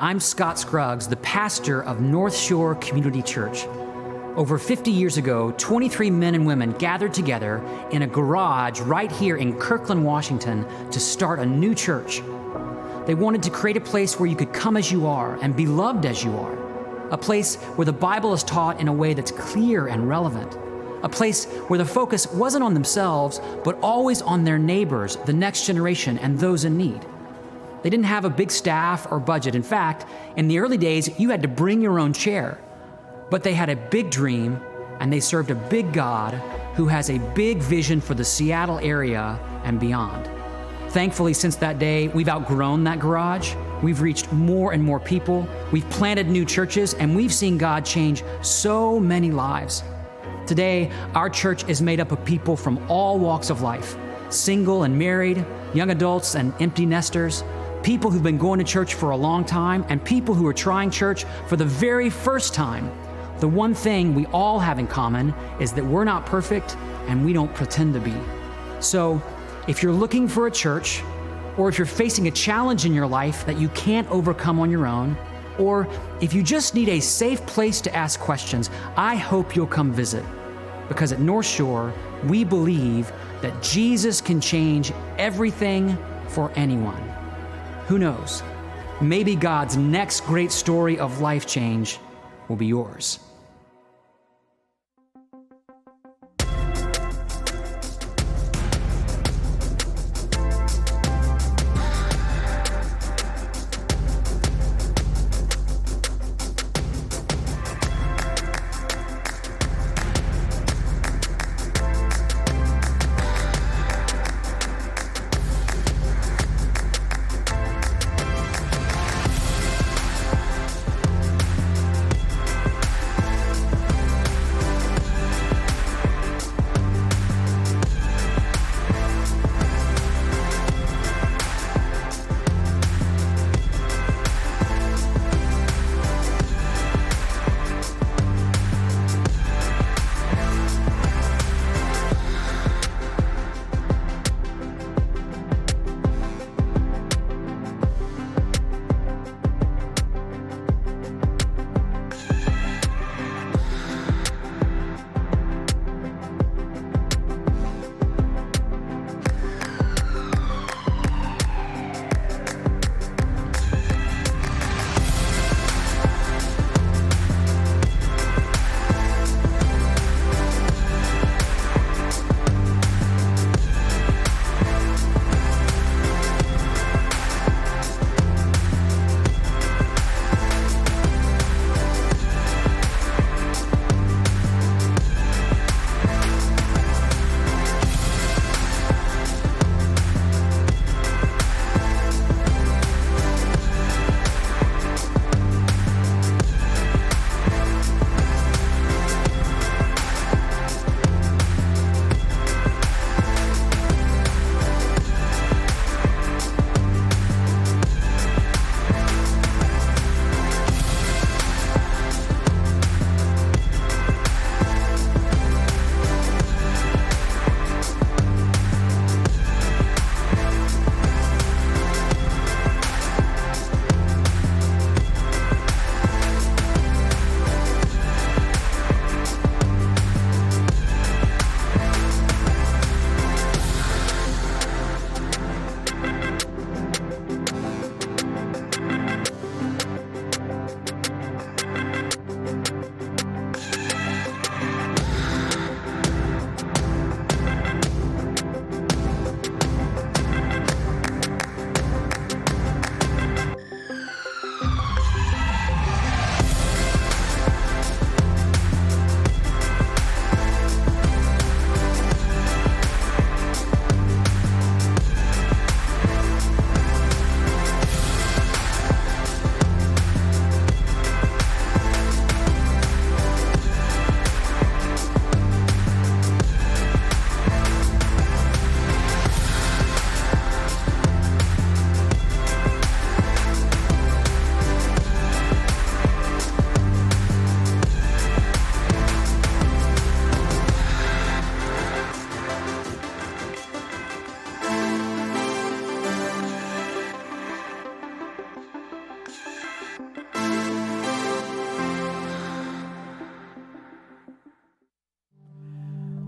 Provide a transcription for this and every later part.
I'm Scott Scruggs, the pastor of Northshore Community Church. Over 50 years ago, 23 men and women gathered together in a garage right here in Kirkland, Washington, to start a new church. They wanted to create a place where you could come as you are and be loved as you are. A place where the Bible is taught in a way that's clear and relevant. A place where the focus wasn't on themselves, but always on their neighbors, the next generation, and those in need. They didn't have a big staff or budget. In fact, in the early days, you had to bring your own chair. But they had a big dream, and they served a big God who has a big vision for the Seattle area and beyond. Thankfully, since that day, we've outgrown that garage. We've reached more and more people. We've planted new churches, and we've seen God change so many lives. Today, our church is made up of people from all walks of life, single and married, young adults and empty nesters, people who've been going to church for a long time, and people who are trying church for the very first time. The one thing we all have in common is that we're not perfect and we don't pretend to be. So, if you're looking for a church, or if you're facing a challenge in your life that you can't overcome on your own, or if you just need a safe place to ask questions, I hope you'll come visit. Because at Northshore, we believe that Jesus can change everything for anyone. Who knows? Maybe God's next great story of life change will be yours.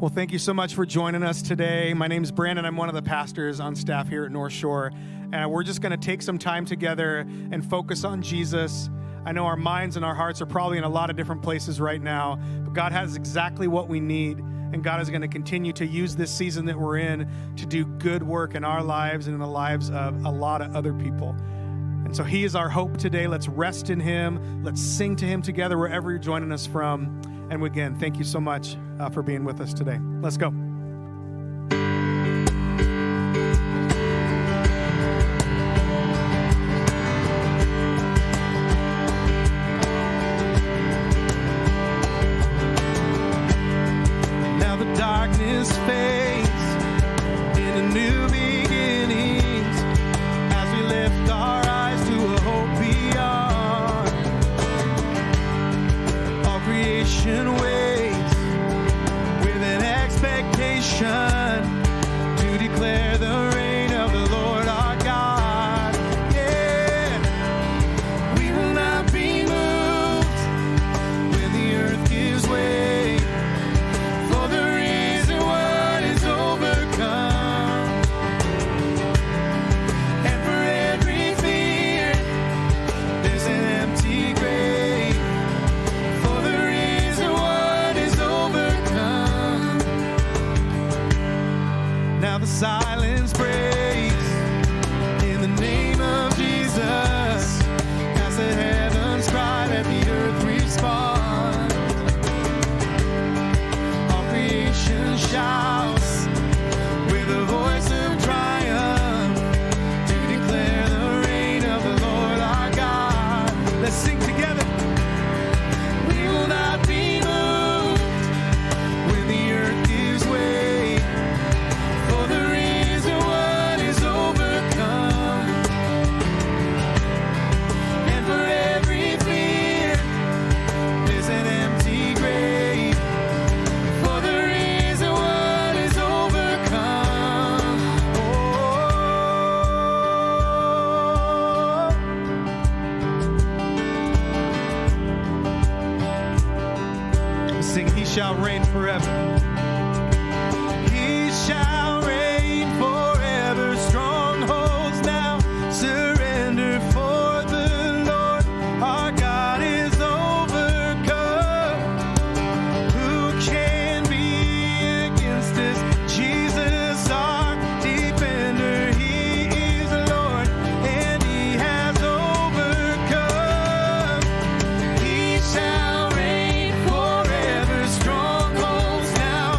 Well, thank you so much for joining us today. My name is Brandon. I'm one of the pastors on staff here at Northshore. And we're just going to take some time together and focus on Jesus. I know our minds and our hearts are probably in a lot of different places right now, but God has exactly what we need. And God is going to continue to use this season that we're in to do good work in our lives and in the lives of a lot of other people. And so He is our hope today. Let's rest in Him. Let's sing to Him together wherever you're joining us from. And again, thank you so much for being with us today. Let's go. Now the darkness fades into new beginnings as we lift our eyes to a hope beyond. All creation waits with an expectation to declare the reign of the Lord our God. Yeah, we will not be moved when the earth gives way, for the risen one is overcome. And for every fear, there's an empty grave, for the risen one is overcome. Now the silence breaks in the name of Jesus, as the heavens cry and the earth responds. All creation shouts with a voice of triumph to declare the reign of the Lord our God. Let's sing together. We will not be moved when the earth gives way, for the risen one is overcome. And for every fear, there's an empty grave, for the risen one is overcome. Sing, He shall reign forever. He shall reign forever. Strongholds now surrender, for the Lord our God is overcome. Who can be against us? Jesus our defender. He is Lord and He has overcome. He shall reign forever. Strongholds now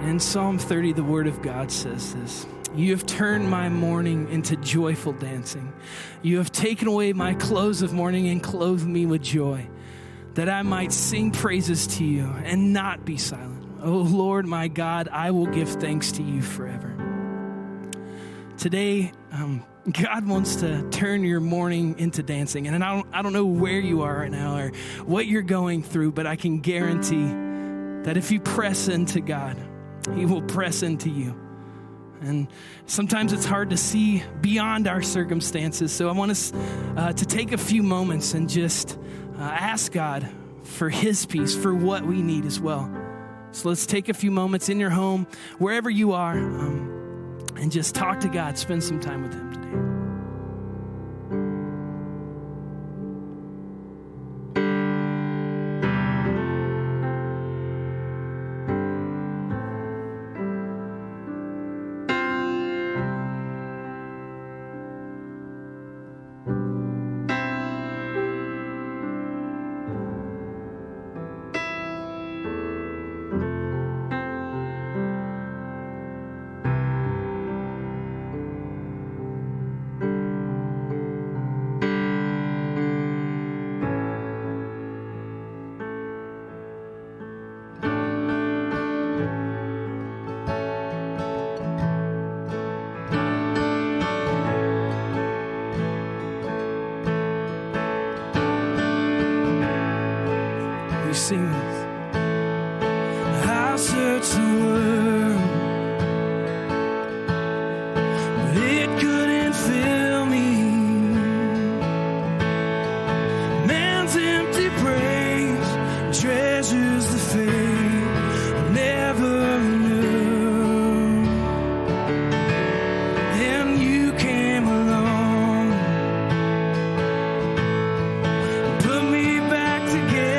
In Psalm 30, the word of God says this: "You have turned my mourning into joyful dancing. You have taken away my clothes of mourning and clothed me with joy, that I might sing praises to you and not be silent. O Lord, my God, I will give thanks to you forever." Today, God wants to turn your mourning into dancing. And I don't know where you are right now or what you're going through, but I can guarantee that if you press into God, He will press into you. And sometimes it's hard to see beyond our circumstances. So I want us to take a few moments and just ask God for His peace, for what we need as well. So let's take a few moments in your home, wherever you are, and just talk to God. Spend some time with Him today. Sing this. I searched the world, but it couldn't fill me. Man's empty praise treasures the fame I never knew. Then you came along, put me back together.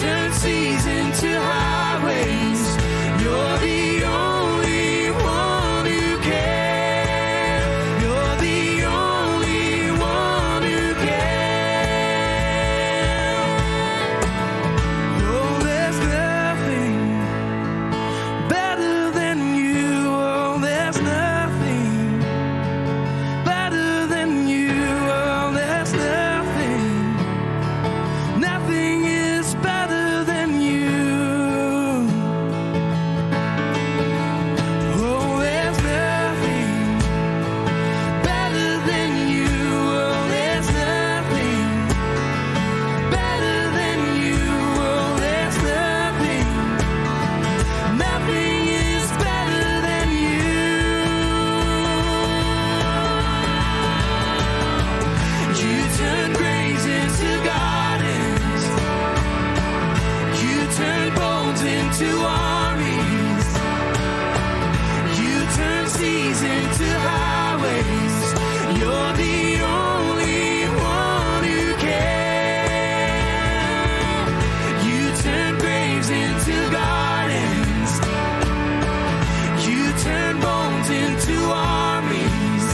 Turn seas into highways. You're the only one who can. You're the only one who can. Oh, there's nothing better than you. Oh, there's nothing better than you. Oh, there's nothing. Nothing is better than you. Oh, there's nothing better than you. Oh, there's nothing better than you. Oh, there's nothing. Nothing is better than you. You turn graves into gardens. You turn bones into armies. You turn seas into highways. You're the only one who can. You turn graves into gardens. You turn bones into armies.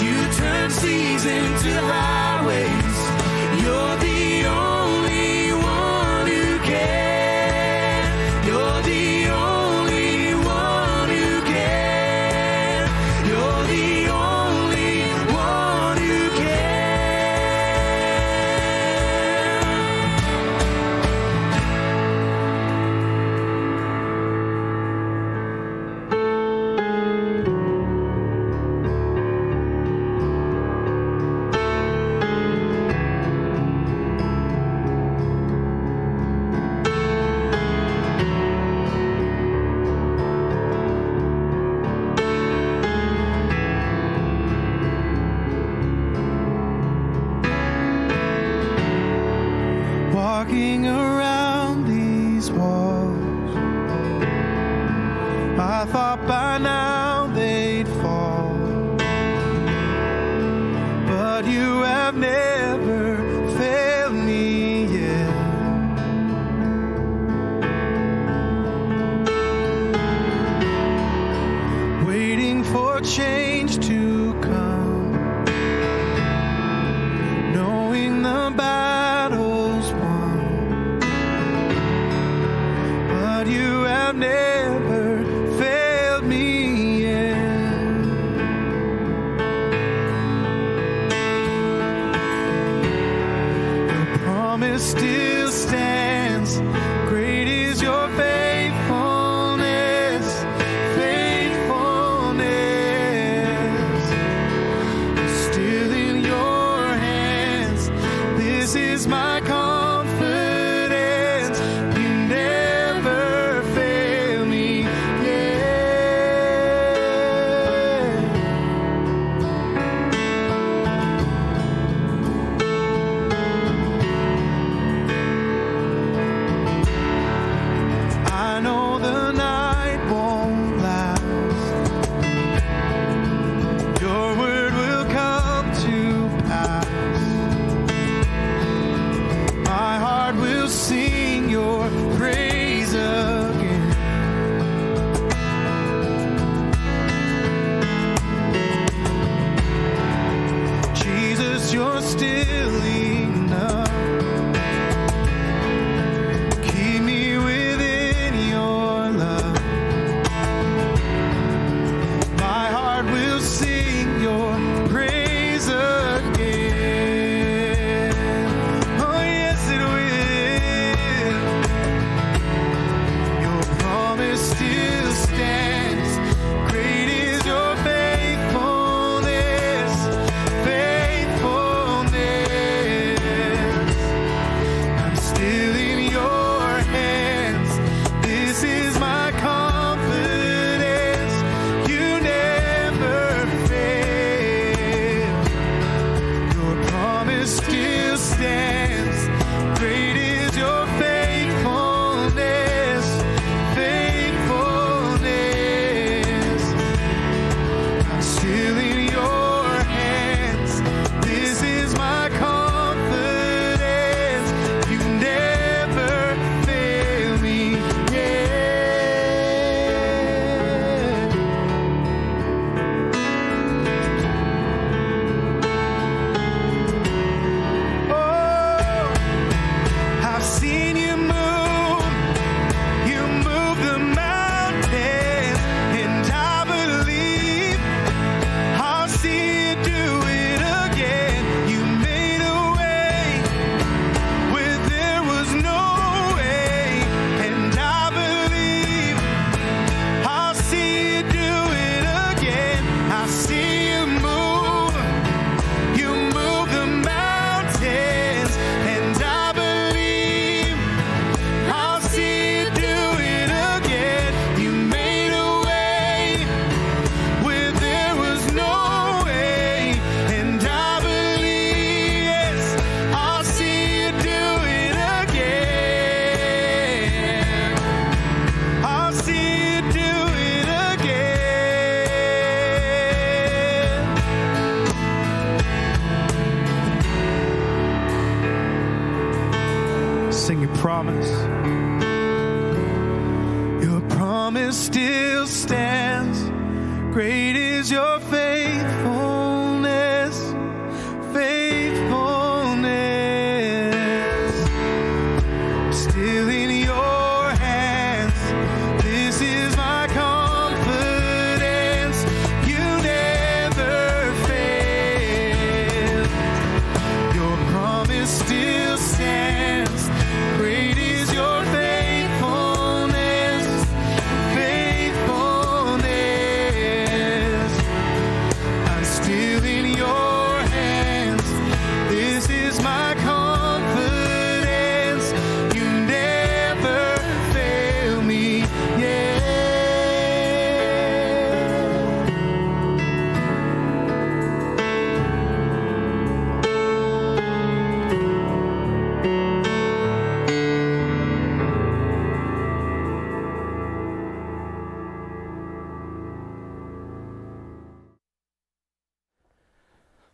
You turn seas into highways. You're the only one who can. You're the only one who can. You're the only one who can. Walking around these walls, I thought by now they'd fall, but you have never failed me yet. Waiting for change to come, knowing the battle's won, but you have never failed me yet. Your promise still stands. Great is your faithfulness, faithfulness. Still in your hands, this is my confidence. You never fail me yet. I know the night won't last. Your word will come to pass. Sing your promise. Your promise still stands. Great is your faithfulness, faithfulness. Still in your hands, this is my confidence. You never fail. Your promise still stands. Great is your faithfulness, faithfulness. I'm still in your hands. This is my confidence. You never fail me yet.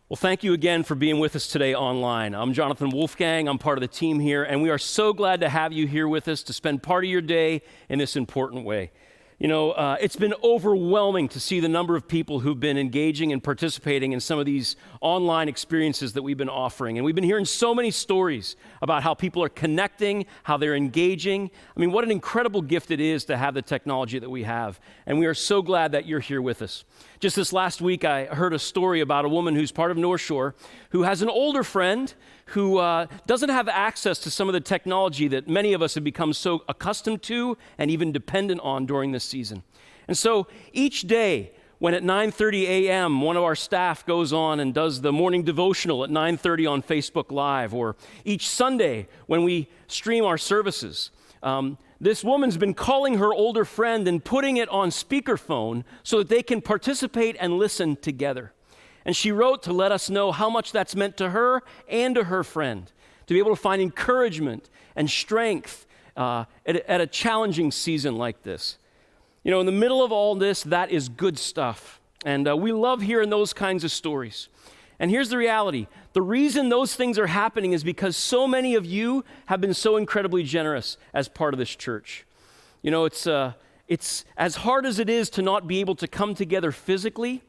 Well, thank you again for being with us today online. I'm Jonathan Wolfgang. I'm part of the team here, and we are so glad to have you here with us to spend part of your day in this important way. You know, it's been overwhelming to see the number of people who've been engaging and participating in some of these online experiences that we've been offering. And we've been hearing so many stories about how people are connecting, how they're engaging. I mean, what an incredible gift it is to have the technology that we have. And we are so glad that you're here with us. Just this last week, I heard a story about a woman who's part of Northshore who has an older friend who doesn't have access to some of the technology that many of us have become so accustomed to and even dependent on during this season. And so each day, when at 9:30 a.m., one of our staff goes on and does the morning devotional at 9:30 on Facebook Live, or each Sunday when we stream our services, this woman's been calling her older friend and putting it on speakerphone so that they can participate and listen together. And she wrote to let us know how much that's meant to her and to her friend, to be able to find encouragement and strength at a challenging season like this. You know, in the middle of all this, that is good stuff. And we love hearing those kinds of stories. And here's the reality. The reason those things are happening is because so many of you have been so incredibly generous as part of this church. You know, it's as hard as it is to not be able to come together physically.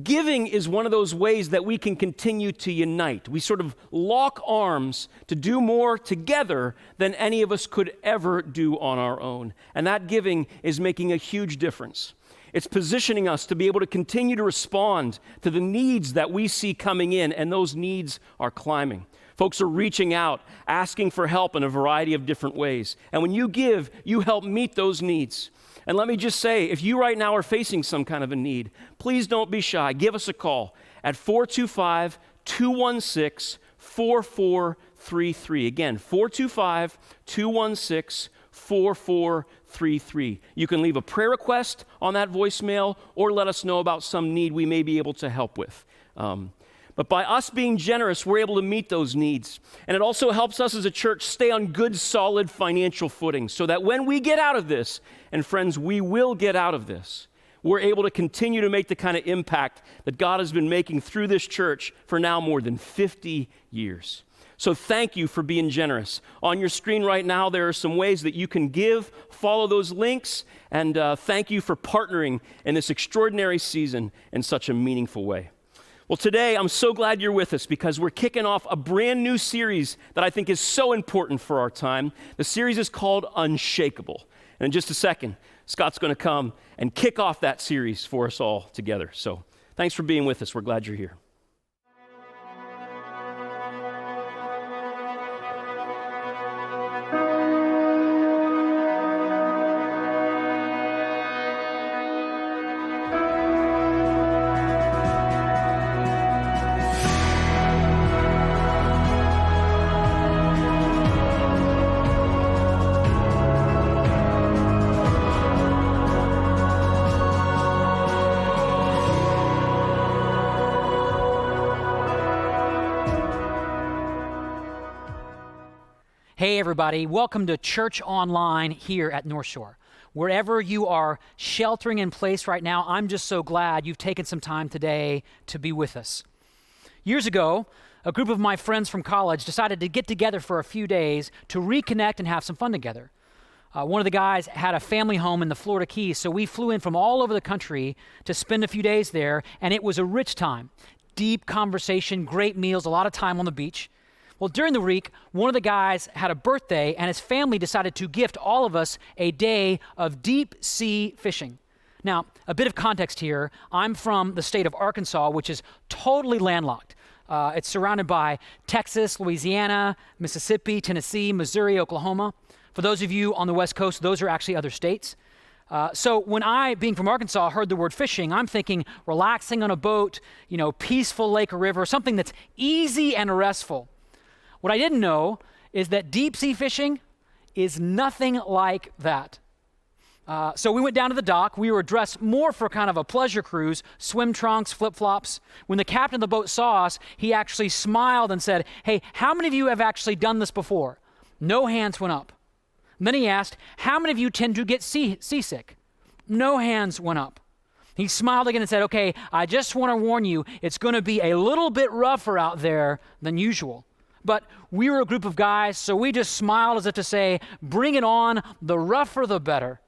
Giving is one of those ways that we can continue to unite. We sort of lock arms to do more together than any of us could ever do on our own. And that giving is making a huge difference. It's positioning us to be able to continue to respond to the needs that we see coming in, and those needs are climbing. Folks are reaching out, asking for help in a variety of different ways. And when you give, you help meet those needs. And let me just say, if you right now are facing some kind of a need, please don't be shy. Give us a call at 425-216-4433. Again, 425-216-4433. You can leave a prayer request on that voicemail or let us know about some need we may be able to help with. But by us being generous, we're able to meet those needs. And it also helps us as a church stay on good, solid financial footing so that when we get out of this, and friends, we will get out of this, we're able to continue to make the kind of impact that God has been making through this church for now more than 50 years. So thank you for being generous. On your screen right now, there are some ways that you can give. Follow those links, and thank you for partnering in this extraordinary season in such a meaningful way. Well, today, I'm so glad you're with us because we're kicking off a brand new series that I think is so important for our time. The series is called Unshakable. And in just a second, Scott's going to come and kick off that series for us all together. So thanks for being with us. We're glad you're here. Hey everybody, welcome to Church Online here at Northshore. Wherever you are sheltering in place right now, I'm just so glad you've taken some time today to be with us. Years ago, a group of my friends from college decided to get together for a few days to reconnect and have some fun together. One of the guys had a family home in the Florida Keys, so we flew in from all over the country to spend a few days there, and it was a rich time. Deep conversation, great meals, a lot of time on the beach. Well, during the week, one of the guys had a birthday, and his family decided to gift all of us a day of deep sea fishing. Now, a bit of context here. I'm from the state of Arkansas, which is totally landlocked. It's surrounded by Texas, Louisiana, Mississippi, Tennessee, Missouri, Oklahoma. For those of you on the West Coast, those are actually other states. So when I, being from Arkansas, heard the word fishing, I'm thinking relaxing on a boat, peaceful lake or river, something that's easy and restful. What I didn't know is that deep sea fishing is nothing like that. So we went down to the dock. We were dressed more for kind of a pleasure cruise, swim trunks, flip-flops. When the captain of the boat saw us, he actually smiled and said, "Hey, how many of you have actually done this before?" No hands went up. Then he asked, "How many of you tend to get seasick?" No hands went up. He smiled again and said, "Okay, I just want to warn you, it's going to be a little bit rougher out there than usual." But we were a group of guys, so we just smiled as if to say, "Bring it on, the rougher the better."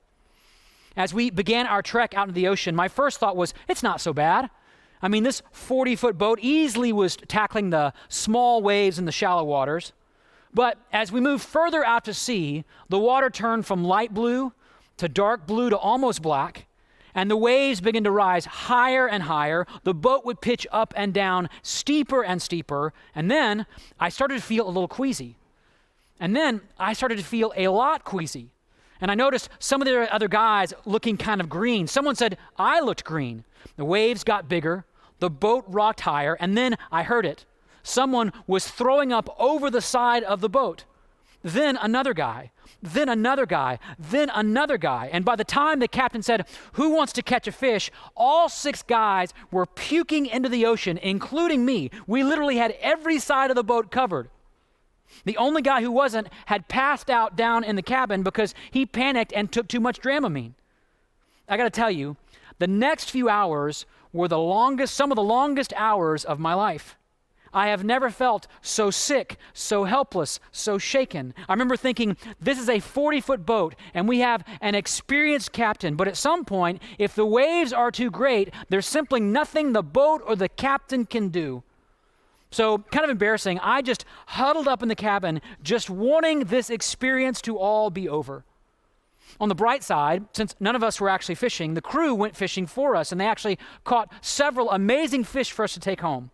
As we began our trek out into the ocean, my first thought was, it's not so bad. I mean, this 40-foot boat easily was tackling the small waves in the shallow waters. But as we moved further out to sea, the water turned from light blue to dark blue to almost black, and the waves began to rise higher and higher. The boat would pitch up and down, steeper and steeper, and then I started to feel a little queasy. And then I started to feel a lot queasy. And I noticed some of the other guys looking kind of green. Someone said, I looked green. The waves got bigger, the boat rocked higher, and then I heard it. Someone was throwing up over the side of the boat. Then another guy, then another guy, then another guy. And by the time the captain said, "Who wants to catch a fish?" all 6 guys were puking into the ocean, including me. We literally had every side of the boat covered. The only guy who wasn't had passed out down in the cabin because he panicked and took too much Dramamine. I got to tell you, the next few hours were some of the longest hours of my life. I have never felt so sick, so helpless, so shaken. I remember thinking, this is a 40-foot boat, and we have an experienced captain, but at some point, if the waves are too great, there's simply nothing the boat or the captain can do. So, kind of embarrassing, I just huddled up in the cabin, just wanting this experience to all be over. On the bright side, since none of us were actually fishing, the crew went fishing for us, and they actually caught several amazing fish for us to take home.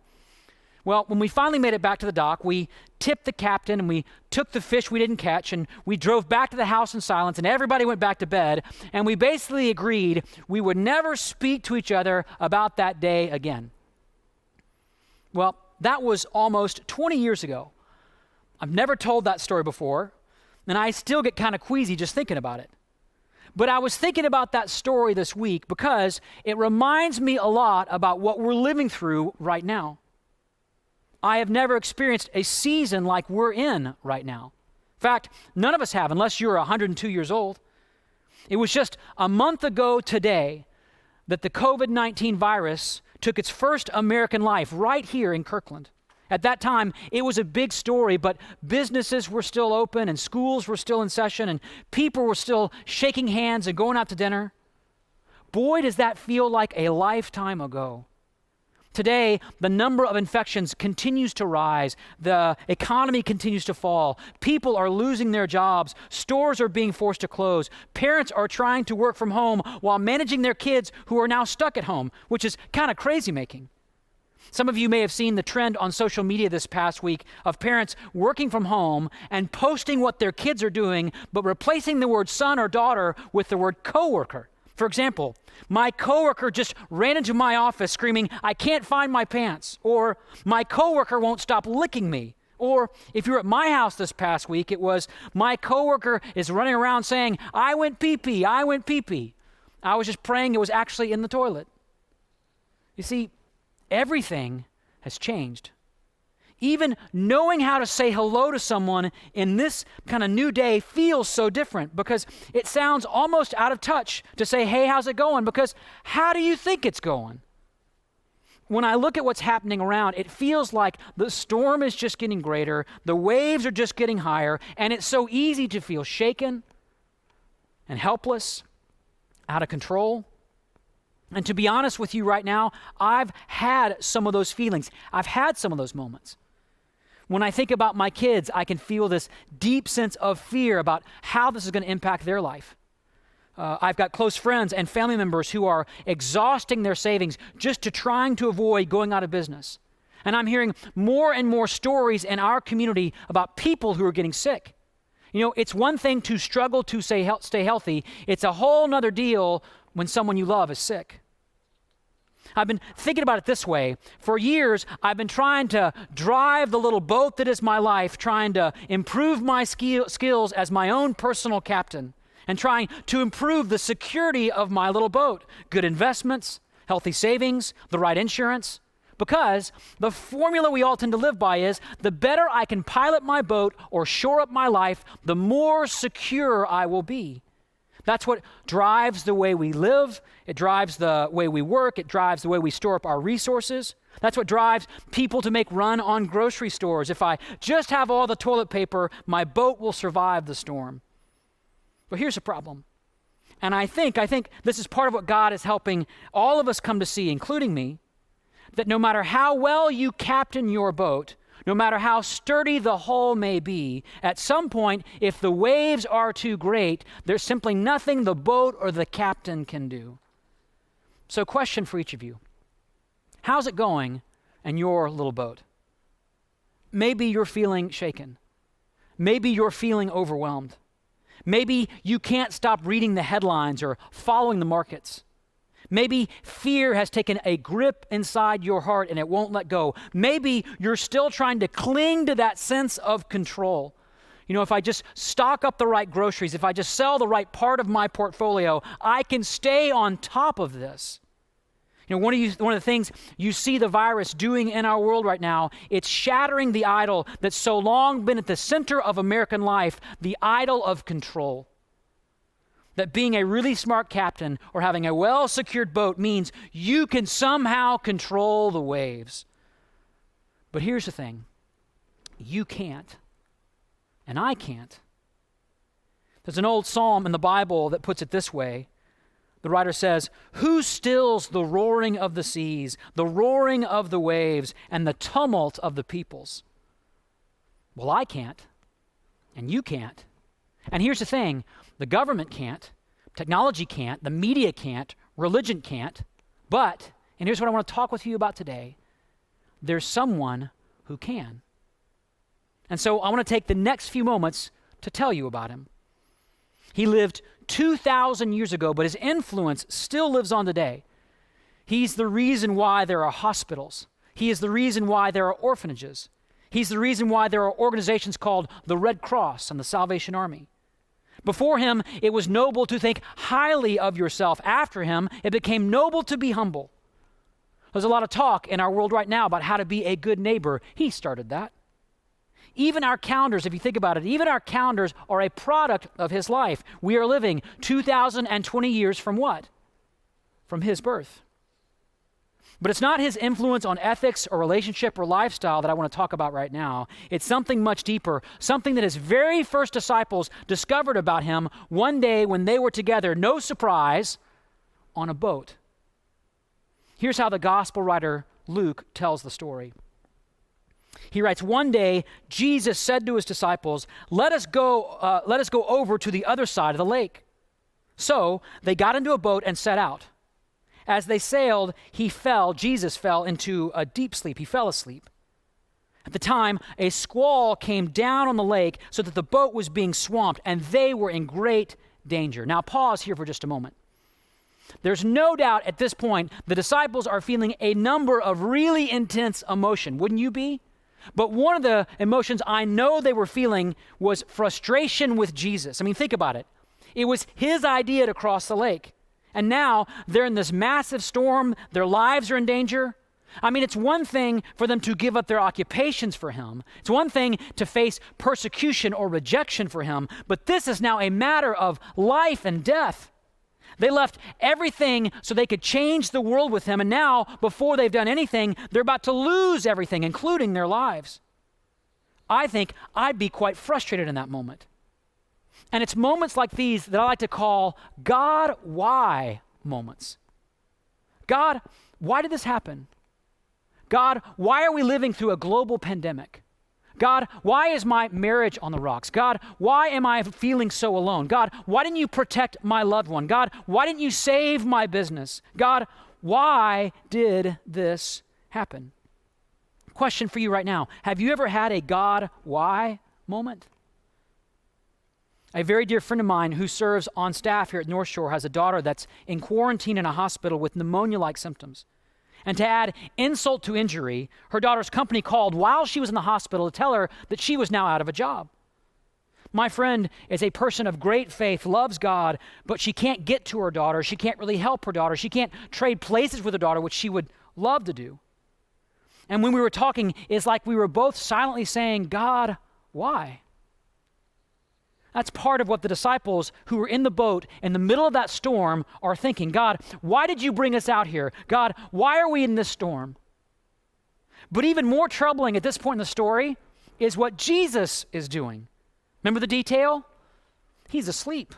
Well, when we finally made it back to the dock, we tipped the captain and we took the fish we didn't catch and we drove back to the house in silence and everybody went back to bed and we basically agreed we would never speak to each other about that day again. Well, that was almost 20 years ago. I've never told that story before and I still get kind of queasy just thinking about it. But I was thinking about that story this week because it reminds me a lot about what we're living through right now. I have never experienced a season like we're in right now. In fact, none of us have, unless you're 102 years old. It was just a month ago today that the COVID-19 virus took its first American life right here in Kirkland. At that time, it was a big story, but businesses were still open and schools were still in session and people were still shaking hands and going out to dinner. Boy, does that feel like a lifetime ago. Today, the number of infections continues to rise. The economy continues to fall. People are losing their jobs. Stores are being forced to close. Parents are trying to work from home while managing their kids who are now stuck at home, which is kind of crazy making. Some of you may have seen the trend on social media this past week of parents working from home and posting what their kids are doing, but replacing the word son or daughter with the word coworker. For example, my coworker just ran into my office screaming, "I can't find my pants," or "My coworker won't stop licking me." Or if you were at my house this past week, it was, "My coworker is running around saying, 'I went pee-pee, I went pee-pee.'" I was just praying it was actually in the toilet. You see, everything has changed. Even knowing how to say hello to someone in this kind of new day feels so different because it sounds almost out of touch to say, "Hey, how's it going?" Because how do you think it's going? when I look at what's happening around, it feels like the storm is just getting greater, the waves are just getting higher, and it's so easy to feel shaken and helpless, out of control. And to be honest with you right now, I've had some of those feelings. I've had some of those moments. When I think about my kids, I can feel this deep sense of fear about how this is going to impact their life. I've got close friends and family members who are exhausting their savings just to trying to avoid going out of business. And I'm hearing more and more stories in our community about people who are getting sick. You know, it's one thing to struggle to stay healthy. It's a whole nother deal when someone you love is sick. I've been thinking about it this way. For years, I've been trying to drive the little boat that is my life, trying to improve my skills as my own personal captain, and trying to improve the security of my little boat. Good investments, healthy savings, the right insurance. Because the formula we all tend to live by is the better I can pilot my boat or shore up my life, the more secure I will be. That's what drives the way we live. It drives the way we work. It drives the way we store up our resources. That's what drives people to make run on grocery stores. If I just have all the toilet paper, my boat will survive the storm. But here's the problem. And I think this is part of what God is helping all of us come to see, including me, that no matter how well you captain your boat, no matter how sturdy the hull may be, at some point, if the waves are too great, there's simply nothing the boat or the captain can do. So question for each of you. How's it going in your little boat? Maybe you're feeling shaken. Maybe you're feeling overwhelmed. Maybe you can't stop reading the headlines or following the markets. Maybe fear has taken a grip inside your heart and it won't let go. Maybe you're still trying to cling to that sense of control. You know, if I just stock up the right groceries, if I just sell the right part of my portfolio, I can stay on top of this. You know, one of the things you see the virus doing in our world right now, it's shattering the idol that's so long been at the center of American life, the idol of control. That being a really smart captain or having a well-secured boat means you can somehow control the waves. But here's the thing. You can't. And I can't. There's an old psalm in the Bible that puts it this way. The writer says, "Who stills the roaring of the seas, the roaring of the waves, and the tumult of the peoples?" Well, I can't, and you can't. And here's the thing, the government can't, technology can't, the media can't, religion can't, but, and here's what I want to talk with you about today, there's someone who can. And so I want to take the next few moments to tell you about him. He lived 2,000 years ago, but his influence still lives on today. He's the reason why there are hospitals. He is the reason why there are orphanages. He's the reason why there are organizations called the Red Cross and the Salvation Army. Before him, it was noble to think highly of yourself. After him, it became noble to be humble. There's a lot of talk in our world right now about how to be a good neighbor. He started that. Even our calendars, if you think about it, even our calendars are a product of his life. We are living 2,020 years from what? From his birth. But it's not his influence on ethics or relationship or lifestyle that I want to talk about right now. It's something much deeper, something that his very first disciples discovered about him one day when they were together, no surprise, on a boat. Here's how the gospel writer Luke tells the story. He writes, "One day, Jesus said to his disciples, let us go over to the other side of the lake. So they got into a boat and set out. As they sailed, Jesus fell into a deep sleep. He fell asleep. At the time, a squall came down on the lake so that the boat was being swamped and they were in great danger." Now pause here for just a moment. There's no doubt at this point the disciples are feeling a number of really intense emotion. Wouldn't you be? But one of the emotions I know they were feeling was frustration with Jesus. I mean, think about it. It was his idea to cross the lake. And now they're in this massive storm. Their lives are in danger. I mean, it's one thing for them to give up their occupations for him. It's one thing to face persecution or rejection for him. But this is now a matter of life and death. They left everything so they could change the world with him. And now, before they've done anything, they're about to lose everything, including their lives. I think I'd be quite frustrated in that moment. And it's moments like these that I like to call God, why moments. God, why did this happen? God, why are we living through a global pandemic? God, why is my marriage on the rocks? God, why am I feeling so alone? God, why didn't you protect my loved one? God, why didn't you save my business? God, why did this happen? Question for you right now. Have you ever had a God, why moment? A very dear friend of mine who serves on staff here at Northshore has a daughter that's in quarantine in a hospital with pneumonia-like symptoms. And to add insult to injury, her daughter's company called while she was in the hospital to tell her that she was now out of a job. My friend is a person of great faith, loves God, but she can't get to her daughter. She can't really help her daughter. She can't trade places with her daughter, which she would love to do. And when we were talking, it's like we were both silently saying, God, why? That's part of what the disciples who were in the boat in the middle of that storm are thinking. God, why did you bring us out here? God, why are we in this storm? But even more troubling at this point in the story is what Jesus is doing. Remember the detail? He's asleep.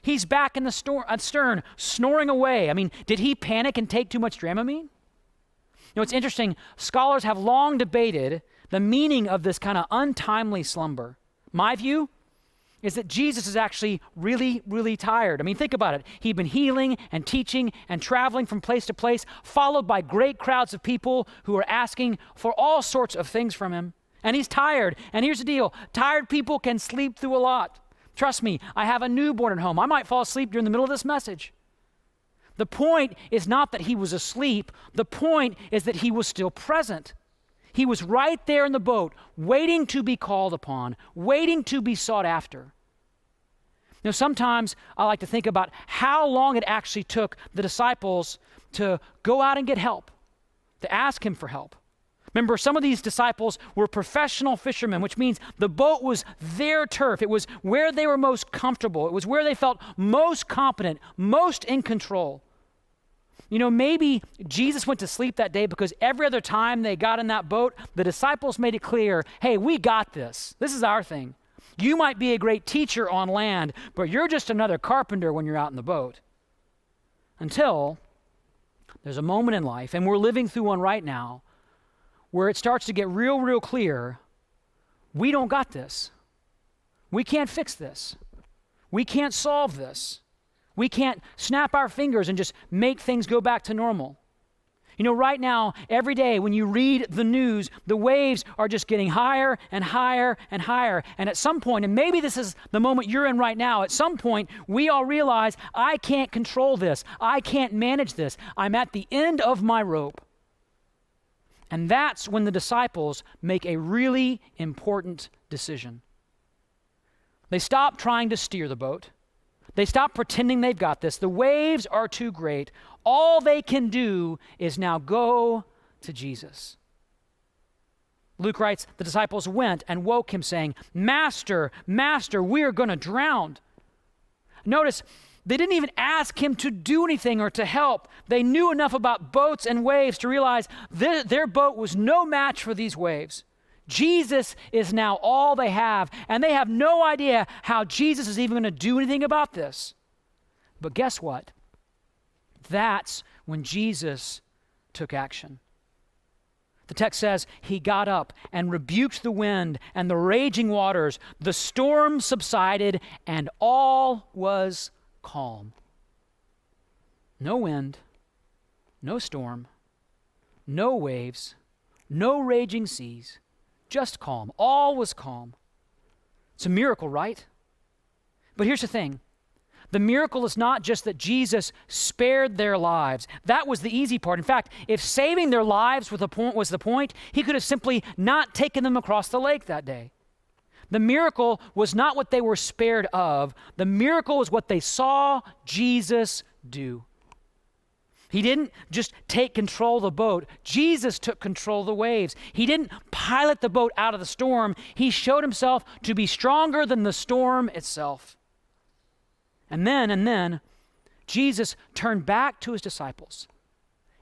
He's back in the stern, snoring away. I mean, did he panic and take too much Dramamine? You know, it's interesting. Scholars have long debated the meaning of this kind of untimely slumber. My view is that Jesus is actually really, really tired. I mean, think about it. He'd been healing and teaching and traveling from place to place, followed by great crowds of people who are asking for all sorts of things from him. And he's tired. And here's the deal. Tired people can sleep through a lot. Trust me, I have a newborn at home. I might fall asleep during the middle of this message. The point is not that he was asleep. The point is that he was still present. He was right there in the boat, waiting to be called upon, waiting to be sought after. You know, sometimes I like to think about how long it actually took the disciples to go out and get help, to ask him for help. Remember, some of these disciples were professional fishermen, which means the boat was their turf. It was where they were most comfortable. It was where they felt most competent, most in control. You know, maybe Jesus went to sleep that day because every other time they got in that boat, the disciples made it clear, hey, we got this. This is our thing. You might be a great teacher on land, but you're just another carpenter when you're out in the boat. Until there's a moment in life, and we're living through one right now, where it starts to get real, real clear, we don't got this. We can't fix this. We can't solve this. We can't snap our fingers and just make things go back to normal. You know, right now, every day when you read the news, the waves are just getting higher and higher and higher. And at some point, and maybe this is the moment you're in right now, at some point, we all realize, I can't control this. I can't manage this. I'm at the end of my rope. And that's when the disciples make a really important decision. They stop trying to steer the boat. They stop pretending they've got this. The waves are too great. All they can do is now go to Jesus. Luke writes, the disciples went and woke him saying, Master, Master, we are going to drown. Notice, they didn't even ask him to do anything or to help. They knew enough about boats and waves to realize their boat was no match for these waves. Jesus is now all they have, and they have no idea how Jesus is even going to do anything about this. But guess what? That's when Jesus took action. The text says, he got up and rebuked the wind and the raging waters. The storm subsided, and all was calm. No wind, no storm, no waves, no raging seas. Just calm. All was calm. It's a miracle, right? But here's the thing. The miracle is not just that Jesus spared their lives. That was the easy part. In fact, if saving their lives was the point, he could have simply not taken them across the lake that day. The miracle was not what they were spared of. The miracle was what they saw Jesus do. He didn't just take control of the boat. Jesus took control of the waves. He didn't pilot the boat out of the storm. He showed himself to be stronger than the storm itself. And then, Jesus turned back to his disciples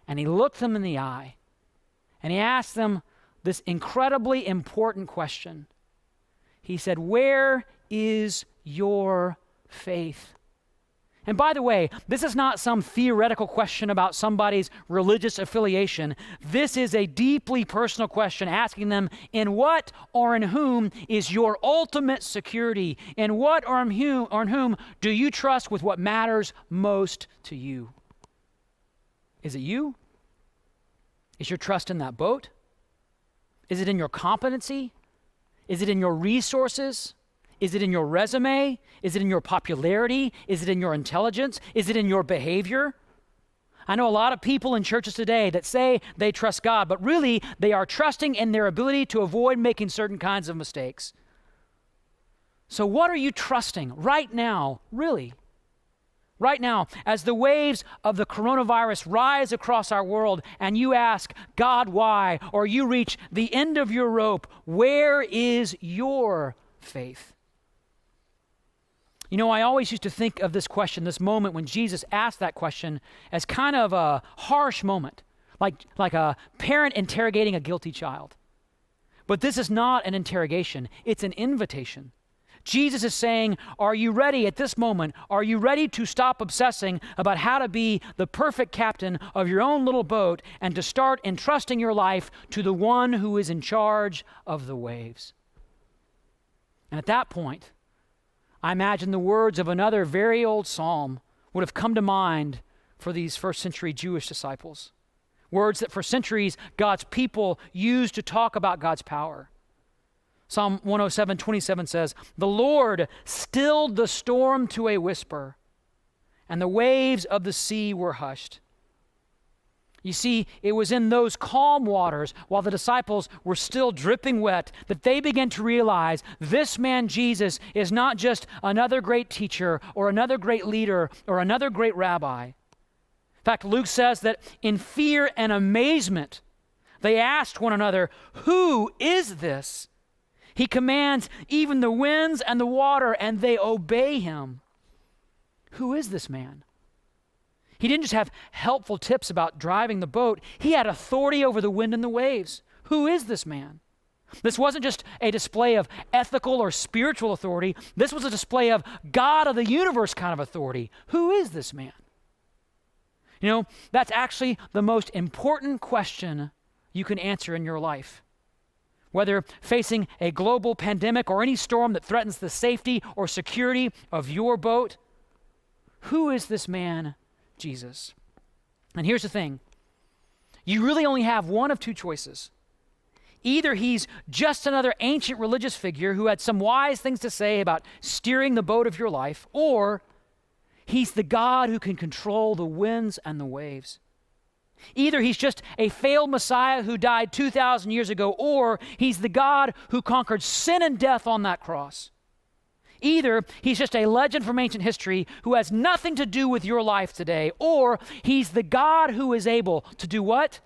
and he looked them in the eye and he asked them this incredibly important question. He said, "Where is your faith?" And by the way, this is not some theoretical question about somebody's religious affiliation. This is a deeply personal question asking them, in what or in whom is your ultimate security? In what or in whom do you trust with what matters most to you? Is it you? Is your trust in that boat? Is it in your competency? Is it in your resources? Is it in your resume? Is it in your popularity? Is it in your intelligence? Is it in your behavior? I know a lot of people in churches today that say they trust God, but really they are trusting in their ability to avoid making certain kinds of mistakes. So what are you trusting right now, really? Right now, as the waves of the coronavirus rise across our world and you ask, God, why? Or you reach the end of your rope, where is your faith? You know, I always used to think of this question, this moment when Jesus asked that question, as kind of a harsh moment, like a parent interrogating a guilty child. But this is not an interrogation, it's an invitation. Jesus is saying, are you ready at this moment? Are you ready to stop obsessing about how to be the perfect captain of your own little boat and to start entrusting your life to the one who is in charge of the waves? And at that point, I imagine the words of another very old psalm would have come to mind for these first century Jewish disciples. Words that for centuries God's people used to talk about God's power. Psalm 107:27 says, "The Lord stilled the storm to a whisper, and the waves of the sea were hushed." You see, it was in those calm waters, while the disciples were still dripping wet, that they began to realize this man Jesus is not just another great teacher or another great leader or another great rabbi. In fact, Luke says that in fear and amazement, they asked one another, "Who is this? He commands even the winds and the water, and they obey him." Who is this man? He didn't just have helpful tips about driving the boat. He had authority over the wind and the waves. Who is this man? This wasn't just a display of ethical or spiritual authority. This was a display of God of the universe kind of authority. Who is this man? You know, that's actually the most important question you can answer in your life. Whether facing a global pandemic or any storm that threatens the safety or security of your boat, who is this man, Jesus? And here's the thing. You really only have one of two choices. Either he's just another ancient religious figure who had some wise things to say about steering the boat of your life, or he's the God who can control the winds and the waves. Either he's just a failed Messiah who died 2,000 years ago, or he's the God who conquered sin and death on that cross. Either he's just a legend from ancient history who has nothing to do with your life today, or he's the God who is able to do what?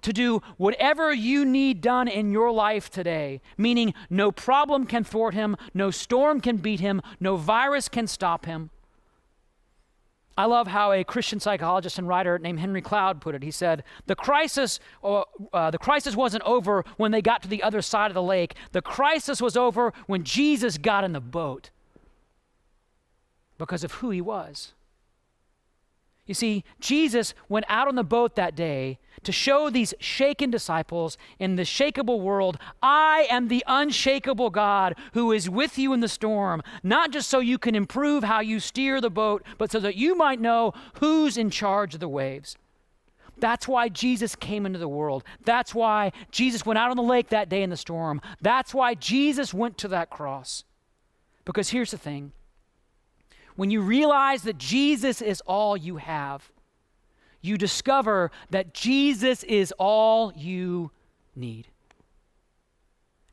To do whatever you need done in your life today, meaning no problem can thwart him, no storm can beat him, no virus can stop him. I love how a Christian psychologist and writer named Henry Cloud put it. He said, the crisis wasn't over when they got to the other side of the lake. The crisis was over when Jesus got in the boat because of who he was. You see, Jesus went out on the boat that day to show these shaken disciples in the shakeable world, I am the unshakable God who is with you in the storm, not just so you can improve how you steer the boat, but so that you might know who's in charge of the waves. That's why Jesus came into the world. That's why Jesus went out on the lake that day in the storm. That's why Jesus went to that cross. Because here's the thing. When you realize that Jesus is all you have, you discover that Jesus is all you need.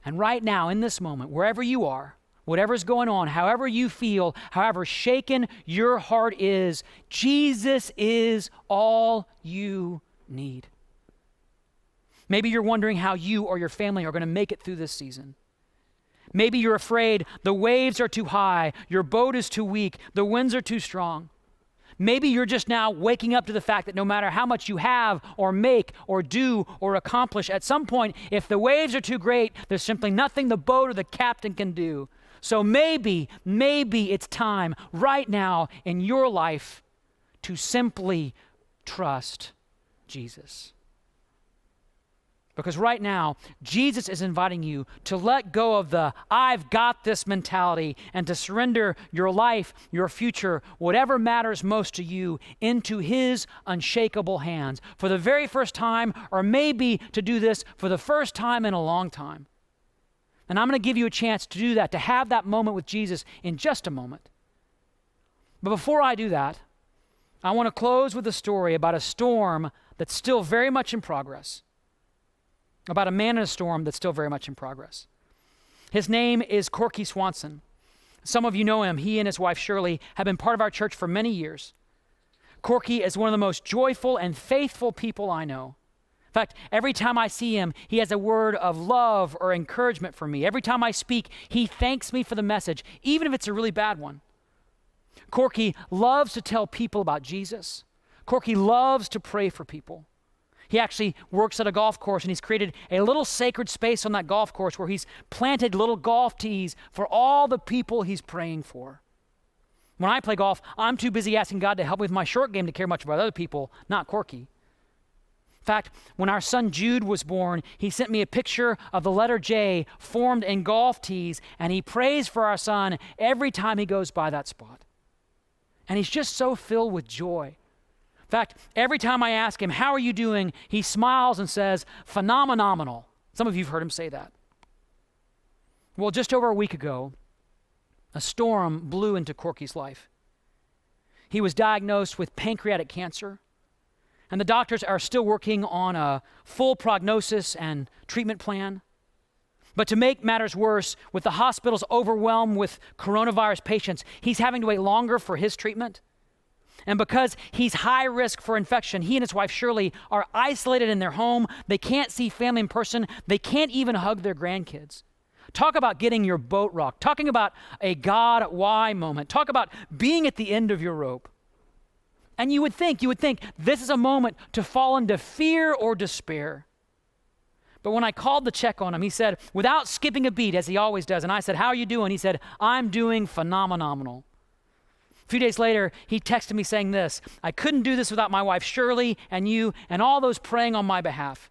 And right now, in this moment, wherever you are, whatever's going on, however you feel, however shaken your heart is, Jesus is all you need. Maybe you're wondering how you or your family are going to make it through this season. Maybe you're afraid the waves are too high, your boat is too weak, the winds are too strong. Maybe you're just now waking up to the fact that no matter how much you have or make or do or accomplish, at some point, if the waves are too great, there's simply nothing the boat or the captain can do. So maybe it's time right now in your life to simply trust Jesus. Because right now, Jesus is inviting you to let go of the I've got this mentality and to surrender your life, your future, whatever matters most to you into his unshakable hands for the very first time, or maybe to do this for the first time in a long time. And I'm going to give you a chance to do that, to have that moment with Jesus in just a moment. But before I do that, I want to close with a story about a storm that's still very much in progress. About a man in a storm that's still very much in progress. His name is Corky Swanson. Some of you know him. He and his wife Shirley have been part of our church for many years. Corky is one of the most joyful and faithful people I know. In fact, every time I see him, he has a word of love or encouragement for me. Every time I speak, he thanks me for the message, even if it's a really bad one. Corky loves to tell people about Jesus. Corky loves to pray for people. He actually works at a golf course, and he's created a little sacred space on that golf course where he's planted little golf tees for all the people he's praying for. When I play golf, I'm too busy asking God to help me with my short game to care much about other people, not Corky. In fact, when our son Jude was born, he sent me a picture of the letter J formed in golf tees, and he prays for our son every time he goes by that spot. And he's just so filled with joy. In fact, every time I ask him, how are you doing? He smiles and says, phenomenal. Some of you have heard him say that. Well, just over a week ago, a storm blew into Corky's life. He was diagnosed with pancreatic cancer, and the doctors are still working on a full prognosis and treatment plan. But to make matters worse, with the hospitals overwhelmed with coronavirus patients, he's having to wait longer for his treatment. And because he's high risk for infection, he and his wife Shirley are isolated in their home. They can't see family in person. They can't even hug their grandkids. Talk about getting your boat rocked. Talking about a God, why moment. Talk about being at the end of your rope. And you would think this is a moment to fall into fear or despair. But when I called to check on him, he said, without skipping a beat, as he always does, and I said, how are you doing? He said, I'm doing phenomenal. A few days later, he texted me saying this, I couldn't do this without my wife Shirley and you and all those praying on my behalf.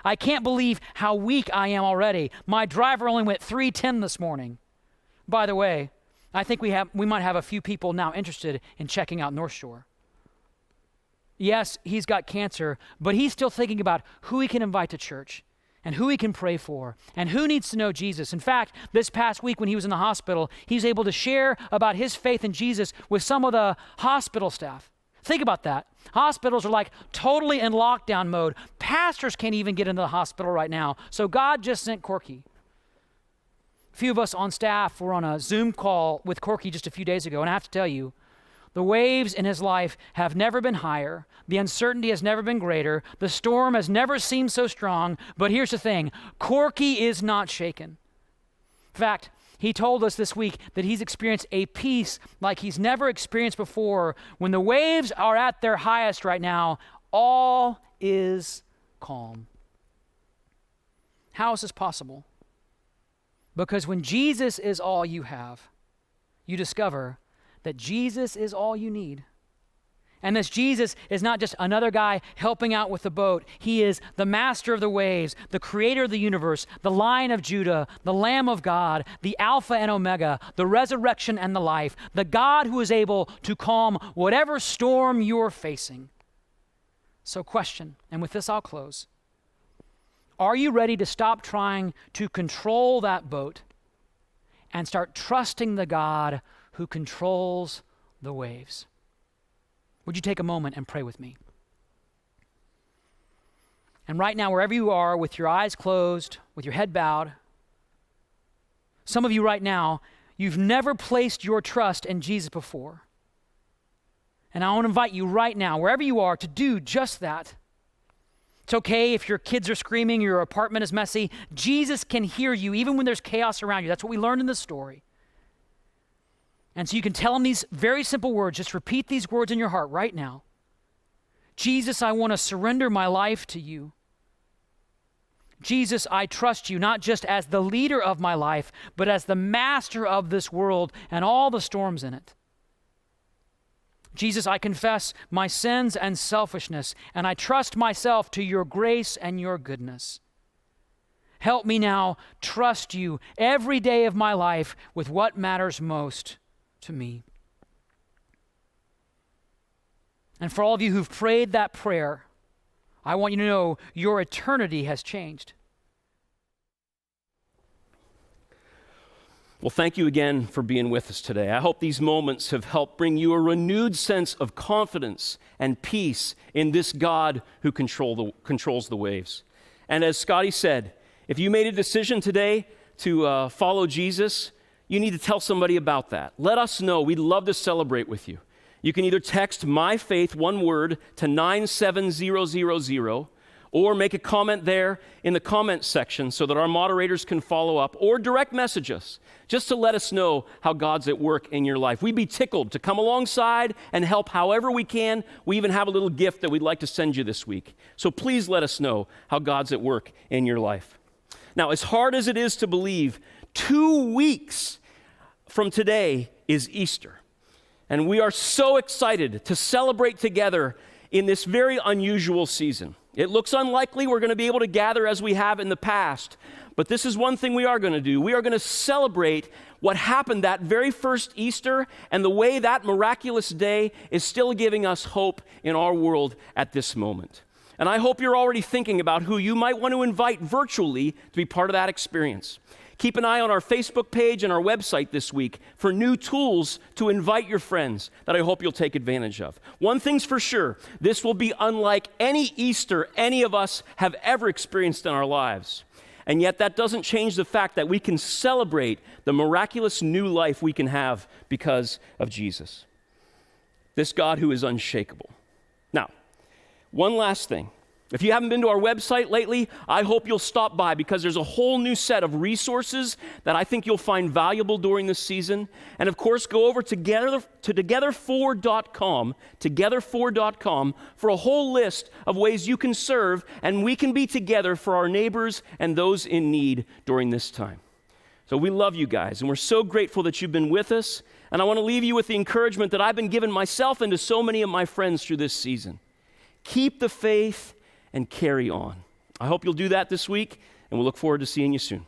I can't believe how weak I am already. My driver only went 310 this morning. By the way, I think we might have a few people now interested in checking out Northshore. Yes, he's got cancer, but he's still thinking about who he can invite to church and who he can pray for, and who needs to know Jesus. In fact, this past week when he was in the hospital, he was able to share about his faith in Jesus with some of the hospital staff. Think about that. Hospitals are like totally in lockdown mode. Pastors can't even get into the hospital right now. So God just sent Corky. A few of us on staff were on a Zoom call with Corky just a few days ago, and I have to tell you, the waves in his life have never been higher. The uncertainty has never been greater. The storm has never seemed so strong. But here's the thing, Corky is not shaken. In fact, he told us this week that he's experienced a peace like he's never experienced before. When the waves are at their highest right now, all is calm. How is this possible? Because when Jesus is all you have, you discover that Jesus is all you need. And this Jesus is not just another guy helping out with the boat. He is the master of the waves, the creator of the universe, the Lion of Judah, the Lamb of God, the Alpha and Omega, the resurrection and the life, the God who is able to calm whatever storm you're facing. So question, and with this I'll close. Are you ready to stop trying to control that boat and start trusting the God who controls the waves? Would you take a moment and pray with me? And right now, wherever you are, with your eyes closed, with your head bowed, some of you right now, you've never placed your trust in Jesus before. And I want to invite you right now, wherever you are, to do just that. It's okay if your kids are screaming, your apartment is messy. Jesus can hear you even when there's chaos around you. That's what we learned in this story. And so you can tell him these very simple words. Just repeat these words in your heart right now. Jesus, I want to surrender my life to you. Jesus, I trust you not just as the leader of my life, but as the master of this world and all the storms in it. Jesus, I confess my sins and selfishness, and I trust myself to your grace and your goodness. Help me now trust you every day of my life with what matters most to me. And for all of you who've prayed that prayer, I want you to know your eternity has changed. Well, thank you again for being with us today. I hope these moments have helped bring you a renewed sense of confidence and peace in this God who controls the waves. And as Scotty said, if you made a decision today to follow Jesus, you need to tell somebody about that. Let us know. We'd love to celebrate with you. You can either text My Faith, one word, to 97000, or make a comment there in the comments section so that our moderators can follow up, or direct message us just to let us know how God's at work in your life. We'd be tickled to come alongside and help however we can. We even have a little gift that we'd like to send you this week. So please let us know how God's at work in your life. Now, as hard as it is to believe, 2 weeks from today is Easter. And we are so excited to celebrate together in this very unusual season. It looks unlikely we're going to be able to gather as we have in the past, but this is one thing we are going to do. We are going to celebrate what happened that very first Easter and the way that miraculous day is still giving us hope in our world at this moment. And I hope you're already thinking about who you might want to invite virtually to be part of that experience. Keep an eye on our Facebook page and our website this week for new tools to invite your friends that I hope you'll take advantage of. One thing's for sure, this will be unlike any Easter any of us have ever experienced in our lives. And yet that doesn't change the fact that we can celebrate the miraculous new life we can have because of Jesus. This God who is unshakable. Now, one last thing. If you haven't been to our website lately, I hope you'll stop by because there's a whole new set of resources that I think you'll find valuable during this season. And of course, go over to together4.com for a whole list of ways you can serve and we can be together for our neighbors and those in need during this time. So we love you guys, and we're so grateful that you've been with us. And I want to leave you with the encouragement that I've been given myself and to so many of my friends through this season. Keep the faith and carry on. I hope you'll do that this week, and we'll look forward to seeing you soon.